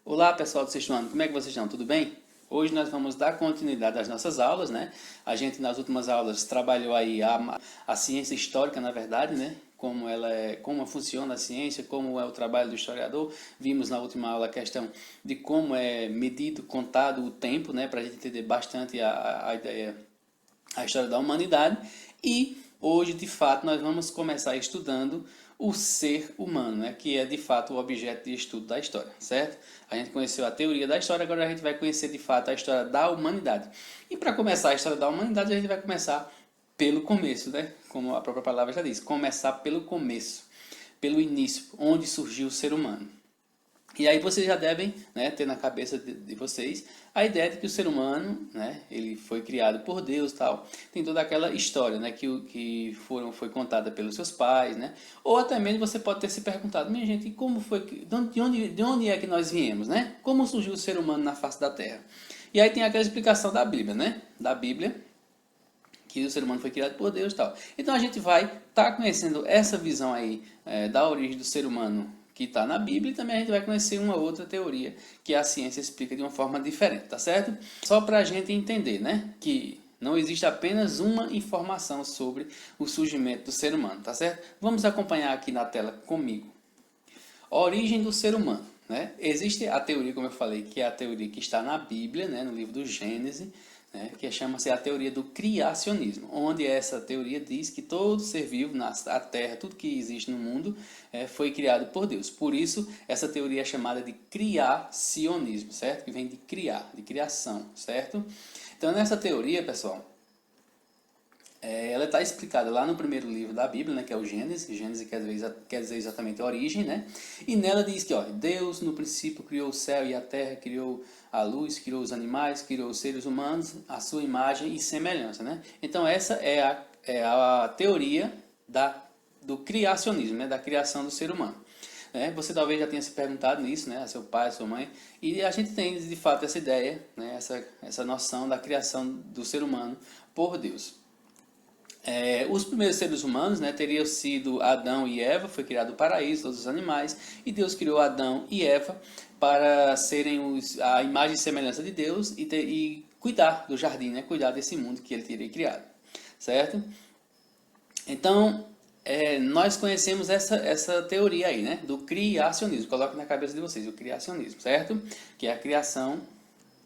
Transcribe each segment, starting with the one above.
Olá pessoal do sexto ano, como é que vocês estão? Tudo bem? Hoje nós vamos dar continuidade às nossas aulas, né? A gente nas últimas aulas trabalhou aí a ciência histórica, na verdade, né? Como funciona a ciência, como é o trabalho do historiador. Vimos na última aula a questão de como é medido, contado o tempo, né? Para a gente entender bastante a ideia, a história da humanidade. E hoje, de fato, nós vamos começar estudando o ser humano, né? Que é de fato o objeto de estudo da história, certo? A gente conheceu a teoria da história, agora a gente vai conhecer de fato a história da humanidade. E para começar a história da humanidade, a gente vai começar pelo começo, né? Como a própria palavra já diz, começar pelo começo, pelo início, onde surgiu o ser humano. E aí vocês já devem, né, ter na cabeça de vocês a ideia de que o ser humano, né, ele foi criado por Deus, tal. Tem toda aquela história, né, foi contada pelos seus pais, né? Ou até mesmo você pode ter se perguntado, minha gente, como foi de onde é que nós viemos, né? Como surgiu o ser humano na face da Terra? E aí tem aquela explicação da Bíblia, né? Da Bíblia, que o ser humano foi criado por Deus, tal. Então a gente vai estar conhecendo essa visão aí da origem do ser humano que está na Bíblia, e também a gente vai conhecer uma outra teoria que a ciência explica de uma forma diferente, tá certo? Só para a gente entender, né, que não existe apenas uma informação sobre o surgimento do ser humano, tá certo? Vamos acompanhar aqui na tela comigo. A origem do ser humano, né? Existe a teoria, como eu falei, que é a teoria que está na Bíblia, né, no livro do Gênesis, né, que chama-se a teoria do criacionismo, onde essa teoria diz que todo ser vivo na Terra, tudo que existe no mundo, foi criado por Deus. Por isso, essa teoria é chamada de criacionismo, certo? Que vem de criar, de criação, certo? Então, nessa teoria, pessoal, ela está explicada lá no primeiro livro da Bíblia, né, que é o Gênesis. Gênesis quer dizer exatamente a origem, né? E nela diz que, ó, Deus no princípio criou o céu e a terra, criou a luz, criou os animais, criou os seres humanos, a sua imagem e semelhança, né? Então essa é a teoria do criacionismo, né, da criação do ser humano. Você talvez já tenha se perguntado nisso, né, a seu pai, a sua mãe, e a gente tem de fato essa ideia, né, essa noção da criação do ser humano por Deus. Os primeiros seres humanos, né, teriam sido Adão e Eva, foi criado o paraíso, todos os animais, e Deus criou Adão e Eva para serem a imagem e semelhança de Deus e cuidar do jardim, né, cuidar desse mundo que ele teria criado, certo? Então, nós conhecemos essa teoria aí, né, do criacionismo. Coloque na cabeça de vocês, o criacionismo, certo? Que é a criação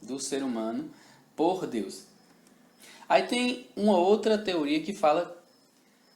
do ser humano por Deus. Aí tem uma outra teoria que fala,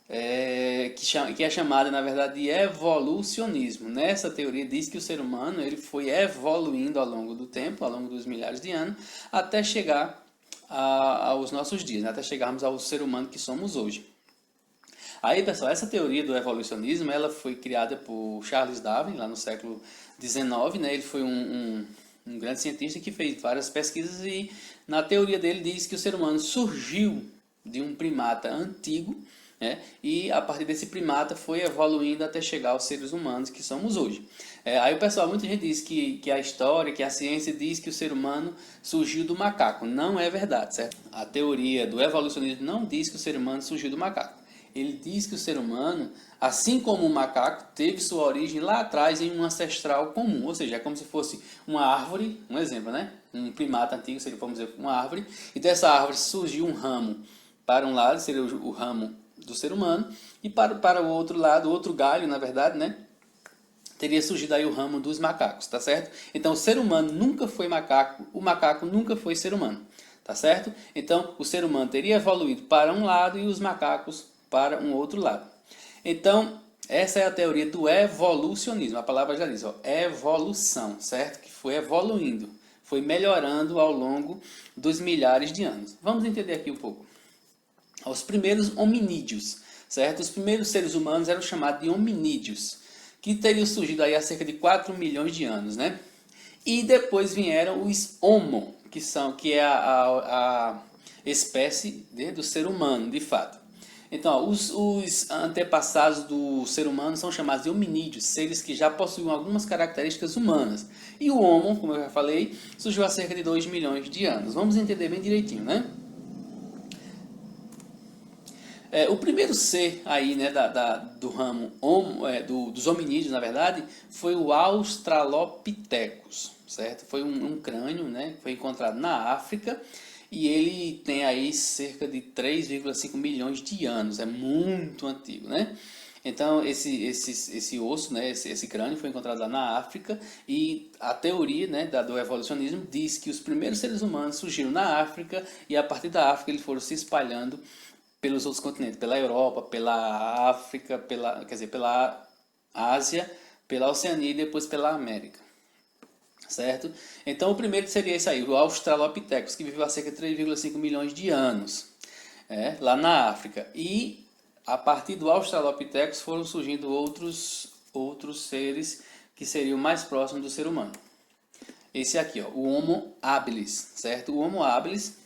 que é chamada, na verdade, de evolucionismo. Nessa teoria diz que o ser humano ele foi evoluindo ao longo do tempo, ao longo dos milhares de anos, até chegar aos nossos dias, né? Até chegarmos ao ser humano que somos hoje. Aí, pessoal, essa teoria do evolucionismo ela foi criada por Charles Darwin, lá no século XIX, né? Ele foi um grande cientista que fez várias pesquisas e na teoria dele diz que o ser humano surgiu de um primata antigo, né? E a partir desse primata foi evoluindo até chegar aos seres humanos que somos hoje. Aí o pessoal, muita gente diz que a história, que a ciência diz que o ser humano surgiu do macaco. Não é verdade, certo? A teoria do evolucionismo não diz que o ser humano surgiu do macaco. Ele diz que o ser humano, assim como o macaco, teve sua origem lá atrás em um ancestral comum. Ou seja, é como se fosse uma árvore, um exemplo, né? Um primata antigo, seria, vamos dizer, uma árvore. E dessa árvore surgiu um ramo para um lado, seria o ramo do ser humano. E para o outro lado, outro galho, na verdade, né? Teria surgido aí o ramo dos macacos, tá certo? Então, o ser humano nunca foi macaco, o macaco nunca foi ser humano, tá certo? Então, o ser humano teria evoluído para um lado e os macacos para um outro lado. Então, essa é a teoria do evolucionismo. A palavra já diz, ó, evolução, certo? Que foi evoluindo, foi melhorando ao longo dos milhares de anos. Vamos entender aqui um pouco. Os primeiros hominídeos, certo? Os primeiros seres humanos eram chamados de hominídeos, que teriam surgido aí há cerca de 4 milhões de anos, né? E depois vieram os homo, que é a espécie do ser humano, de fato. Então, os antepassados do ser humano são chamados de hominídeos, seres que já possuíam algumas características humanas. E o Homo, como eu já falei, surgiu há cerca de 2 milhões de anos. Vamos entender bem direitinho, né? O primeiro ser aí, né, do ramo dos hominídeos, na verdade, foi o Australopithecus, certo? Foi um crânio, né, que foi encontrado na África e ele tem aí cerca de 3,5 milhões de anos, é muito antigo, né? Então, esse osso, né, esse crânio foi encontrado lá na África e a teoria, né, do evolucionismo diz que os primeiros seres humanos surgiram na África e a partir da África eles foram se espalhando pelos outros continentes, pela Europa, pela África, pela Ásia, pela Oceania e depois pela América, certo? Então o primeiro seria esse aí, o Australopithecus, que viveu há cerca de 3,5 milhões de anos, lá na África. E a partir do Australopithecus foram surgindo outros seres que seriam mais próximos do ser humano. Esse aqui, ó, o Homo habilis, certo? O Homo habilis,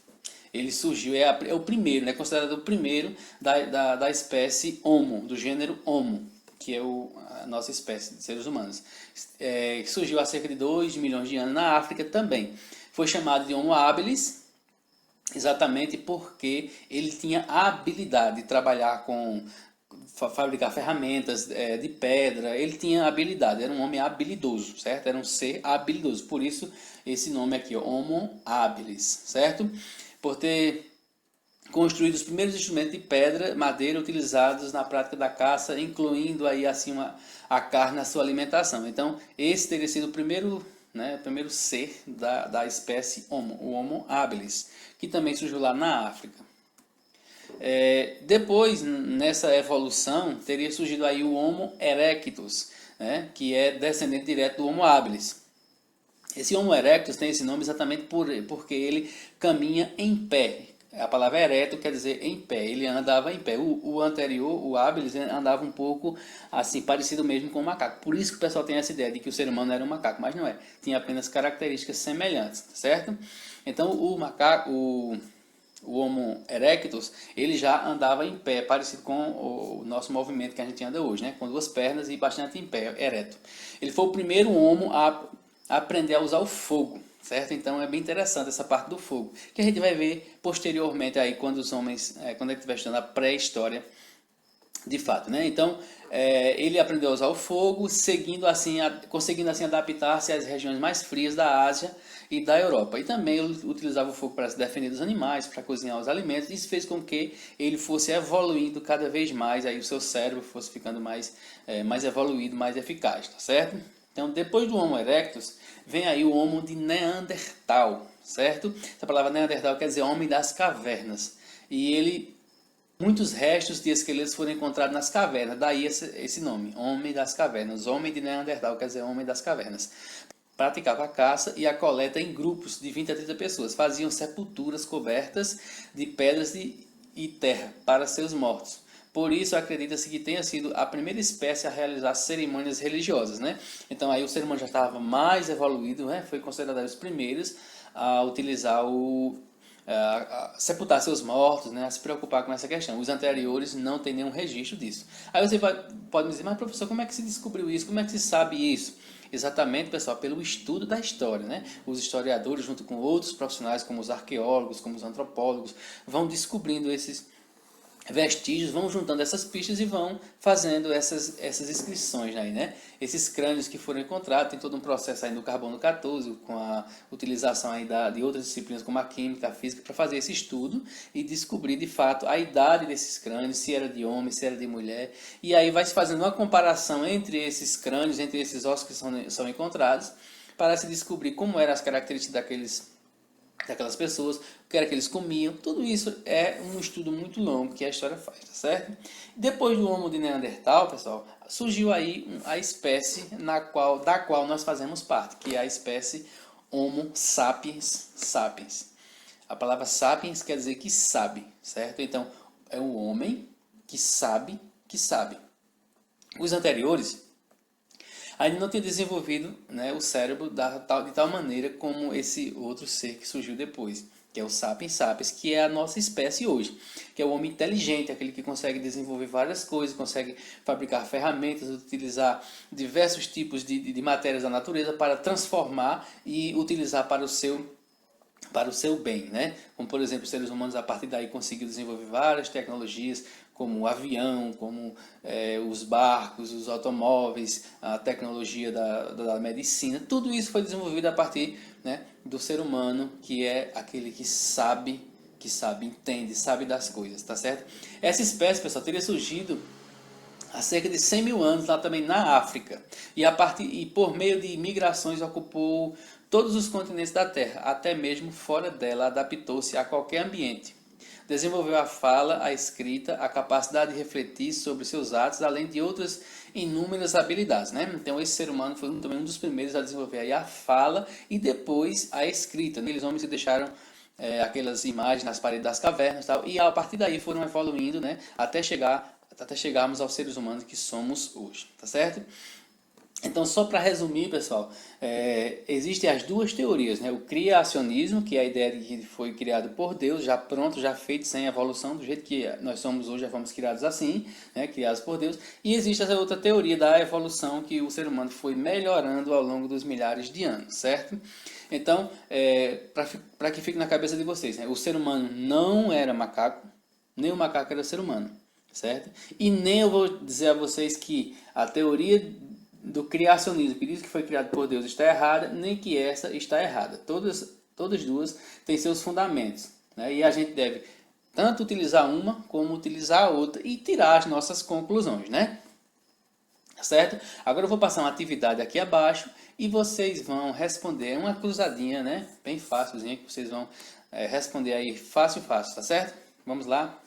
ele surgiu, é o primeiro, né, considerado o primeiro da espécie Homo, do gênero Homo, que é a nossa espécie de seres humanos. Surgiu há cerca de 2 milhões de anos na África também. Foi chamado de Homo habilis, exatamente porque ele tinha a habilidade de trabalhar fabricar ferramentas de pedra, ele tinha habilidade, era um homem habilidoso, certo? Era um ser habilidoso, por isso esse nome aqui, ó, Homo habilis, certo? Por ter construído os primeiros instrumentos de pedra, madeira utilizados na prática da caça, incluindo aí assim a carne na sua alimentação. Então, esse teria sido o primeiro, né, o primeiro ser da espécie Homo, o Homo habilis, que também surgiu lá na África. Depois, nessa evolução, teria surgido aí o Homo erectus, né, que é descendente direto do Homo habilis. Esse Homo erectus tem esse nome exatamente porque ele caminha em pé. A palavra ereto quer dizer em pé, ele andava em pé. O anterior, o habilis, andava um pouco assim, parecido mesmo com o macaco. Por isso que o pessoal tem essa ideia de que o ser humano era um macaco, mas não é. Tinha apenas características semelhantes, certo? Então o Homo erectus, ele já andava em pé, parecido com o nosso movimento que a gente anda hoje, né? Com duas pernas e bastante em pé, ereto. Ele foi o primeiro Homo a aprender a usar o fogo, certo? Então é bem interessante essa parte do fogo, que a gente vai ver posteriormente aí quando os homens, quando a gente estiver estudando a pré-história de fato, né? Então ele aprendeu a usar o fogo, conseguindo assim adaptar-se às regiões mais frias da Ásia e da Europa. E também ele utilizava o fogo para se defender dos animais, para cozinhar os alimentos. Isso fez com que ele fosse evoluindo cada vez mais, aí o seu cérebro fosse ficando mais evoluído, mais eficaz, tá certo? Então, depois do Homo erectus, vem aí o Homo de Neandertal, certo? Essa palavra Neandertal quer dizer homem das cavernas. E muitos restos de esqueletos foram encontrados nas cavernas, daí esse nome, Homem das Cavernas. Homem de Neandertal quer dizer Homem das Cavernas. Praticava a caça e a coleta em grupos de 20 a 30 pessoas. Faziam sepulturas cobertas de pedras e terra para seus mortos. Por isso, acredita-se que tenha sido a primeira espécie a realizar cerimônias religiosas, né? Então, aí o ser humano já estava mais evoluído, né? Foi considerado os primeiros a utilizar a sepultar seus mortos, né? A se preocupar com essa questão. Os anteriores não têm nenhum registro disso. Aí você pode me dizer, mas professor, como é que se descobriu isso? Como é que se sabe isso? Exatamente, pessoal, pelo estudo da história, né? Os historiadores, junto com outros profissionais, como os arqueólogos, como os antropólogos, vão descobrindo esses vestígios, vão juntando essas pistas e vão fazendo essas inscrições aí, né? Esses crânios que foram encontrados, tem todo um processo aí no carbono 14, com a utilização aí de outras disciplinas como a química, a física, para fazer esse estudo e descobrir de fato a idade desses crânios, se era de homem, se era de mulher, e aí vai se fazendo uma comparação entre esses crânios, entre esses ossos que são encontrados, para se descobrir como eram as características daquelas pessoas, o que era que eles comiam. Tudo isso é um estudo muito longo que a história faz, tá certo? Depois do Homo de Neandertal, pessoal, surgiu aí a espécie da qual nós fazemos parte, que é a espécie Homo sapiens sapiens. A palavra sapiens quer dizer que sabe, certo? Então, é o homem que sabe que sabe. Os anteriores ainda não tinha desenvolvido, né, o cérebro de tal maneira como esse outro ser que surgiu depois, que é o Sapiens sapiens, que é a nossa espécie hoje, que é o homem inteligente, aquele que consegue desenvolver várias coisas, consegue fabricar ferramentas, utilizar diversos tipos de matérias da natureza para transformar e utilizar para o seu para o seu bem, né? Como, por exemplo, os seres humanos, a partir daí, conseguiram desenvolver várias tecnologias, como o avião, como os barcos, os automóveis, a tecnologia da medicina. Tudo isso foi desenvolvido a partir, né, do ser humano, que é aquele que sabe, entende, sabe das coisas, tá certo? Essa espécie, pessoal, teria surgido há cerca de 100 mil anos, lá também na África. E por meio de migrações ocupou todos os continentes da Terra, até mesmo fora dela, adaptou-se a qualquer ambiente. Desenvolveu a fala, a escrita, a capacidade de refletir sobre seus atos, além de outras inúmeras habilidades, né? Então esse ser humano foi também um dos primeiros a desenvolver aí a fala e depois a escrita. Aqueles homens que deixaram aquelas imagens nas paredes das cavernas e tal, e a partir daí foram evoluindo, né, até chegarmos aos seres humanos que somos hoje, tá certo? Então, só para resumir, pessoal, existem as duas teorias, né? O criacionismo, que é a ideia de que foi criado por Deus, já pronto, já feito, sem evolução, do jeito que nós somos hoje, já fomos criados assim, né? Criados por Deus. E existe essa outra teoria da evolução, que o ser humano foi melhorando ao longo dos milhares de anos, certo? Então, para que fique na cabeça de vocês, né? O ser humano não era macaco, nem o macaco era ser humano, certo? E nem eu vou dizer a vocês que a teoria do criacionismo, que diz que foi criado por Deus, está errada, nem que essa está errada. Todas duas têm seus fundamentos, né? E a gente deve tanto utilizar uma como utilizar a outra e tirar as nossas conclusões, né? Certo? Agora eu vou passar uma atividade aqui abaixo e vocês vão responder uma cruzadinha, né? Bem fácilzinha, que vocês vão responder aí fácil, tá certo? Vamos lá?